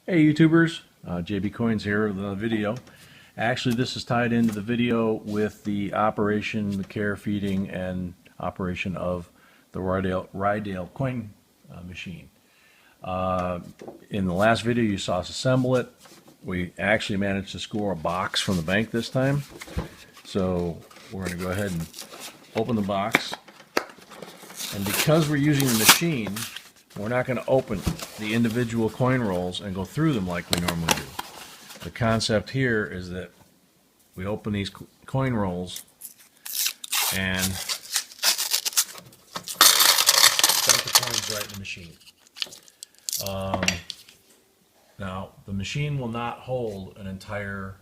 Hey YouTubers, JB Coins here with another video. Actually, this is tied into the video with the operation, the care, feeding, and operation of the Ryedale coin machine. In the last video you saw us assemble it. We actually managed to score a box from the bank this time. So we're going to go ahead and open the box. And because we're using the machine, we're not going to open the individual coin rolls and go through them like we normally do. The concept here is that we open these coin rolls and dump the coins right in the machine. Now, the machine will not hold an entire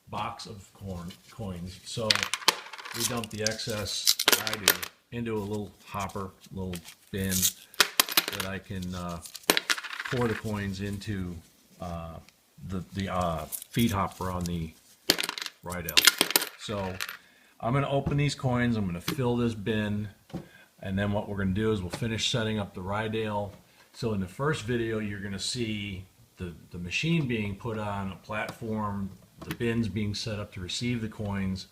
box of coins, so we dump the excess, I do, into a little hopper, little bin that I can pour the coins into the feed hopper on the Ryedale. So I'm going to open these coins, I'm going to fill this bin, and then what we're going to do is we'll finish setting up the Ryedale. So in the first video you're going to see the machine being put on a platform, the bins being set up to receive the coins,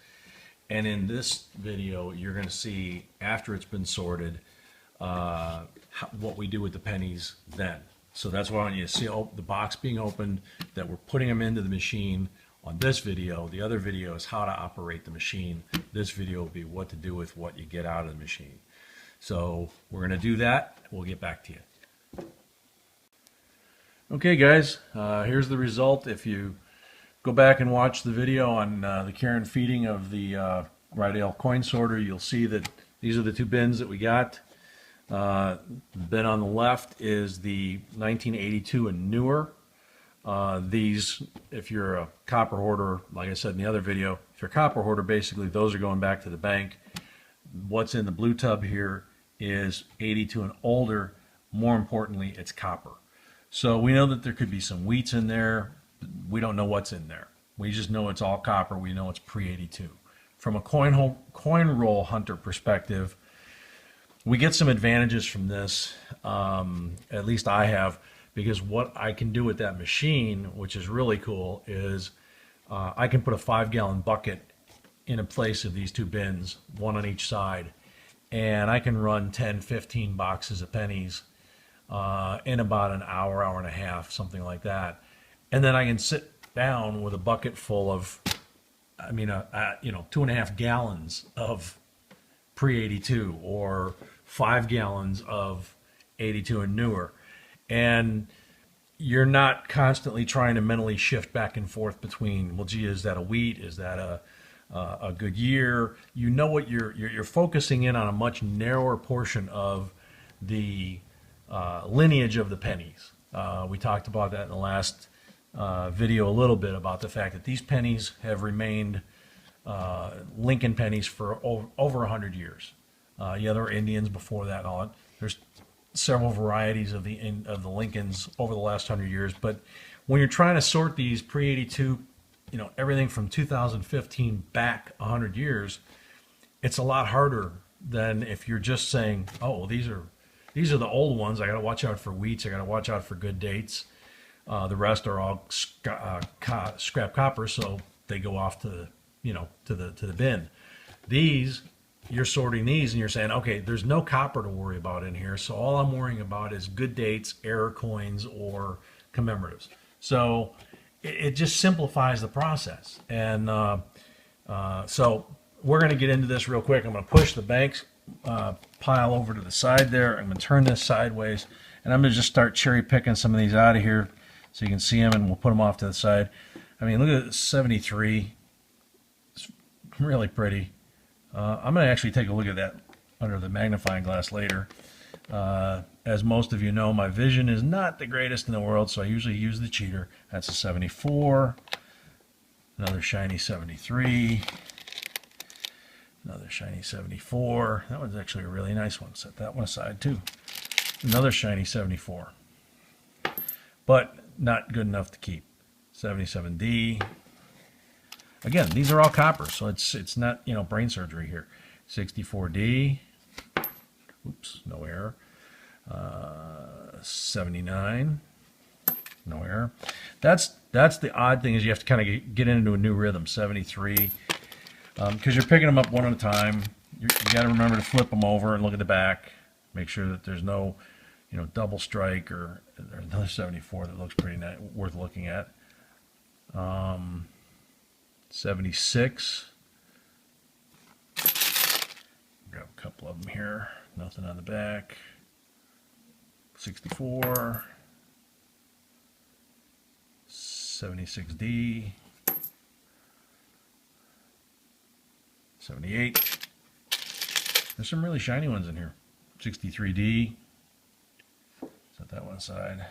and in this video you're going to see, after it's been sorted, what we do with the pennies then. So that's why you see the box being opened, that we're putting them into the machine on this video. The other video is how to operate the machine. This video will be what to do with what you get out of the machine. So we're going to do that. We'll get back to you. Okay guys, here's the result. If you go back and watch the video on the care and feeding of the Ryedale coin sorter, you'll see that these are the two bins that we got. The bin on the left is the 1982 and newer. These, if you're a copper hoarder, like I said in the other video, if you're a copper hoarder, basically those are going back to the bank. What's in the blue tub here is 82 and older. More importantly, it's copper. So we know that there could be some wheats in there. We don't know what's in there. We just know it's all copper. We know it's pre-82. From a coin roll hunter perspective, we get some advantages from this. At least I have, because what I can do with that machine, which is really cool, is I can put a 5-gallon bucket in a place of these two bins, one on each side, and I can run 10-15 boxes of pennies in about an hour, hour and a half, something like that. And then I can sit down with a bucket full of, 2.5 gallons of pre-82 or 5 gallons of 82 and newer. And you're not constantly trying to mentally shift back and forth between, well, gee, is that a wheat? Is that a good year? You know what you're focusing in on, a much narrower portion of the lineage of the pennies. We talked about that in the last video a little bit, about the fact that these pennies have remained Lincoln pennies for over 100 years. Yeah, there were Indians before that and all that. There's several varieties of the Lincolns over the last 100 years, but when you're trying to sort these pre-82, everything from 2015 back 100 years, it's a lot harder than if you're just saying, oh, well, these are the old ones. I got to watch out for wheats. I got to watch out for good dates. The rest are all scrap copper, so they go off to the bin. These, you're sorting these and you're saying, okay, there's no copper to worry about in here, so all I'm worrying about is good dates, error coins, or commemoratives. So it just simplifies the process. And so we're going to get into this real quick. I'm going to push the banks pile over to the side there. I'm going to turn this sideways, and I'm going to just start cherry picking some of these out of here so you can see them, and we'll put them off to the side. I mean, look at this 73. It's really pretty. I'm going to actually take a look at that under the magnifying glass later. As most of you know, my vision is not the greatest in the world, so I usually use the cheater. That's a 74. Another shiny 73. Another shiny 74. That one's actually a really nice one. Set that one aside too. Another shiny 74. But not good enough to keep. 77D. Again, these are all copper, so it's not, brain surgery here. 64D. Oops, no error. 79. No error. That's the odd thing, is you have to kind of get into a new rhythm. 73, because you're picking them up one at a time. You got to remember to flip them over and look at the back. Make sure that there's no, double strike, or there's another 74 that looks pretty nice, worth looking at. 76. Grab a couple of them here. Nothing on the back. 64. 76D. 78. There's some really shiny ones in here. 63D. Set that one aside.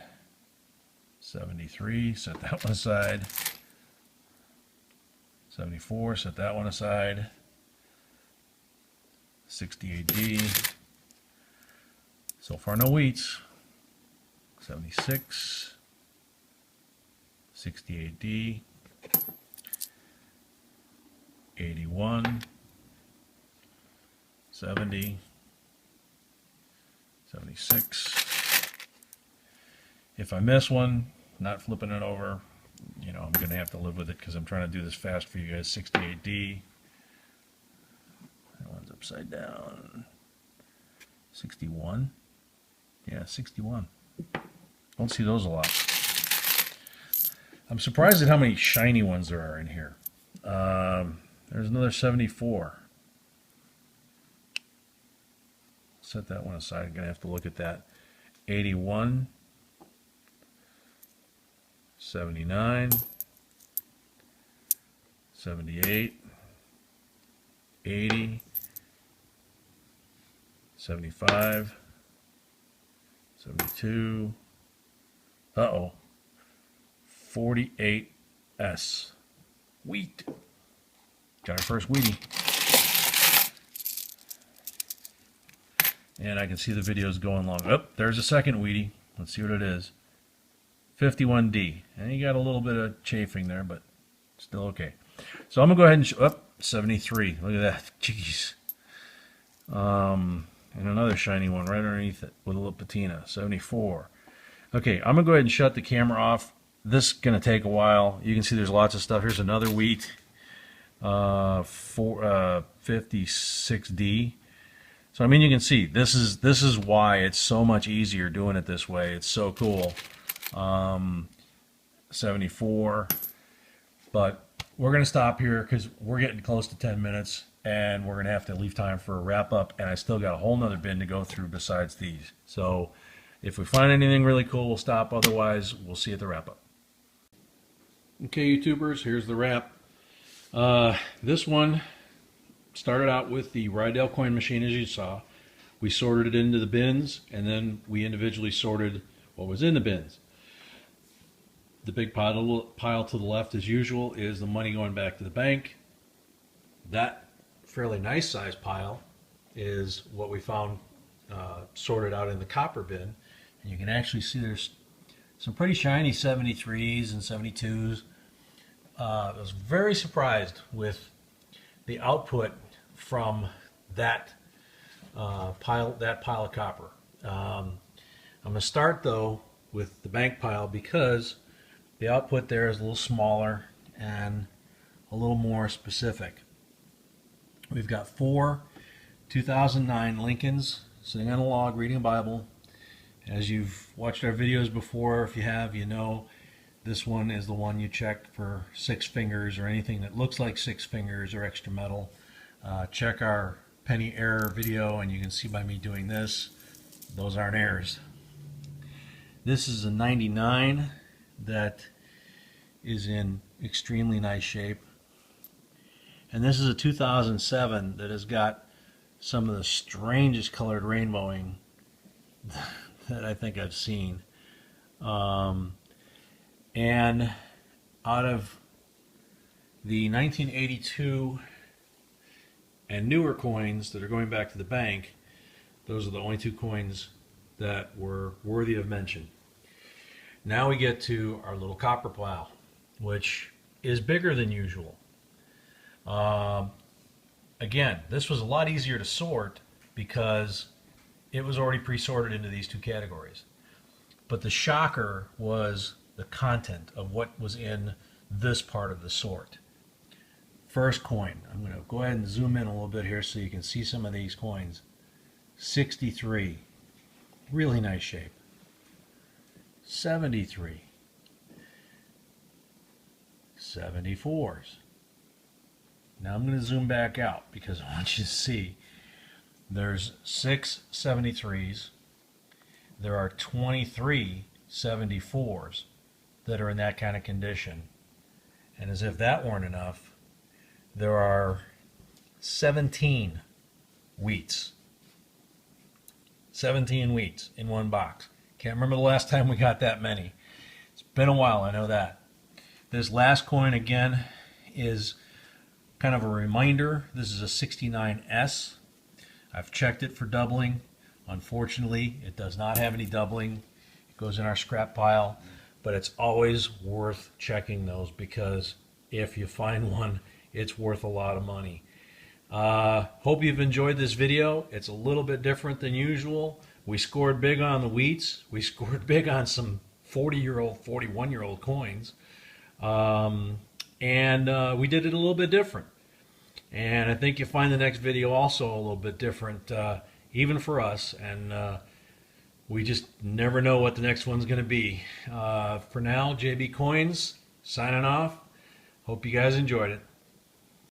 73. Set that one aside. 74. Set that one aside. 68D. So far, no wheats. 76. 68D. 81. 70. 76. If I miss one, not flipping it over, I'm going to have to live with it because I'm trying to do this fast for you guys. 68D. That one's upside down. 61. Yeah, 61. Don't see those a lot. I'm surprised at how many shiny ones there are in here. There's another 74. Set that one aside. I'm going to have to look at that. 81. 79. 78. 80. 75. 72. Uh-oh. 48S. Wheat. Got our first wheatie. And I can see the videos going long. Oh, there's a second wheatie. Let's see what it is. 51D. And you got a little bit of chafing there, but still okay. So I'm going to go ahead and... Oh, 73. Look at that. Jeez. And another shiny one right underneath it with a little patina. 74. Okay, I'm going to go ahead and shut the camera off. This is going to take a while. You can see there's lots of stuff. Here's another wheat. 56D. So I mean, you can see this is why it's so much easier doing it this way. It's so cool. 74. But we're going to stop here because we're getting close to 10 minutes and we're going to have to leave time for a wrap up, and I still got a whole nother bin to go through besides these. So if we find anything really cool, we'll stop. Otherwise, we'll see you at the wrap up. Okay, YouTubers, here's the wrap. This one started out with the Ryedale coin machine, as you saw. We sorted it into the bins, and then we individually sorted what was in the bins. The big pile to the left, as usual, is the money going back to the bank. That fairly nice size pile is what we found sorted out in the copper bin. And you can actually see there's some pretty shiny 73s and 72s. I was very surprised with the output from that pile of copper. I'm going to start though with the bank pile because the output there is a little smaller and a little more specific. We've got 4 2009 Lincolns sitting on a log reading a Bible. As you've watched our videos before, if you have, you know this one is the one you check for 6 fingers or anything that looks like 6 fingers or extra metal. Check our penny error video and you can see by me doing this, those aren't errors. This is a 99 that is in extremely nice shape. And this is a 2007 that has got some of the strangest colored rainbowing that I think I've seen. And out of the 1982 and newer coins that are going back to the bank, those are the only 2 coins that were worthy of mention. Now we get to our little copper pile, which is bigger than usual. Again, this was a lot easier to sort because it was already pre-sorted into these 2 categories. But the shocker was the content of what was in this part of the sort. First coin, I'm going to go ahead and zoom in a little bit here so you can see some of these coins. 63, really nice shape. 73, 74s. Now I'm going to zoom back out because I want you to see there's 6 73s, there are 23 74s that are in that kind of condition, and as if that weren't enough, there are 17 wheats. 17 wheats in one box. Can't remember the last time we got that many. It's been a while, I know that. This last coin again is kind of a reminder. This is a 69S. I've checked it for doubling. Unfortunately, it does not have any doubling. It goes in our scrap pile, but it's always worth checking those because if you find one, it's worth a lot of money. Hope you've enjoyed this video. It's a little bit different than usual. We scored big on the wheats. We scored big on some 40-year-old, 41-year-old coins. And we did it a little bit different. And I think you'll find the next video also a little bit different, even for us. And we just never know what the next one's going to be. For now, JB Coins signing off. Hope you guys enjoyed it.